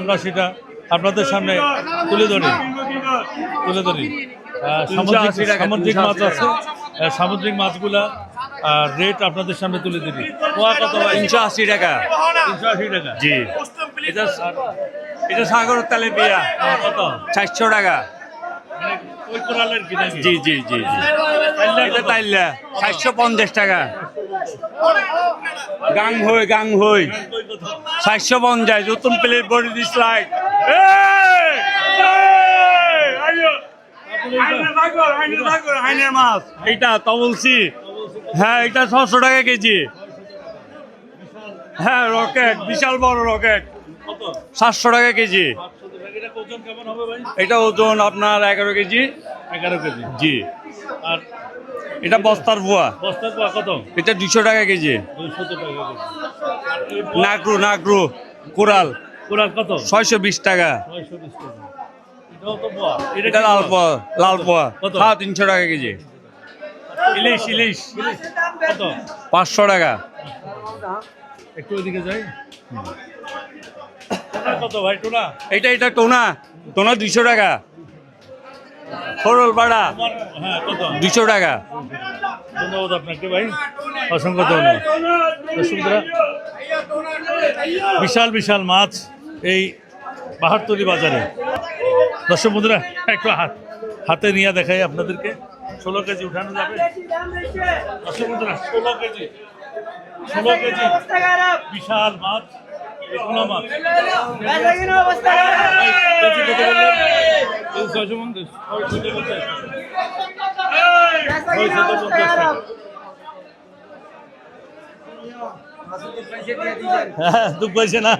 আমরা সেটা আপনাদের সামনে তুলে ধরি সামুদ্রিক মাছ আছে। সামুদ্রিক মাছগুলা রেট আপনাদের সামনে তুলে দিবি। পোয়া কত ভাই? 380 টাকা। 380 টাকা। জি। এটা সাগরের তেলাপিয়া কত? 400 টাকা। ওই কোরালের কি নাকি? জি জি জি জি। এটা তাইলা 450 টাকা। গাং হই 450 নতুন প্লেট বডি ডিসলাইক। আইনের মাছ এইটা তো বলছি। হ্যাঁ এটা 600 টাকা কেজি। হ্যাঁ রকেট বিশাল বড় রকেট 700 টাকা কেজি। এটা ওজন আপনার 11 কেজি। 11 কেজি। জি। আর এটা বস্তার পোয়া কত? এটা 200 টাকা কেজি। 270 টাকা কেজি। নাগরু কোরাল কত? 620 টাকা। 620 টাকা। এটাও তো পোয়া। এটা লাল পোয়া কত? 300 টাকা কেজি। ইলিশ কত? 500 টাকা। একটু ওইদিকে যাই। কত ভাই টোনা? এটা টোনা 200 টাকা। সরল বাড়া হ্যাঁ কত? 200 টাকা। ধন্যবাদ আপনাকে ভাই, অসংখ্য ধন্যবাদ। বিশাল বিশাল মাছ এই বাহারতলি বাজারে। দর্শক বন্ধুরা একটু হাতে নিয়ে দেখাই আপনাদেরকে। 16 কেজি উঠানো যাবে। দর্শক বন্ধুরা 16 কেজি বিশাল মাছ। টোনা মাছ কেজি কত বললেন? 650 টাকা। হ্যাঁ দুঃখ পাইছে না।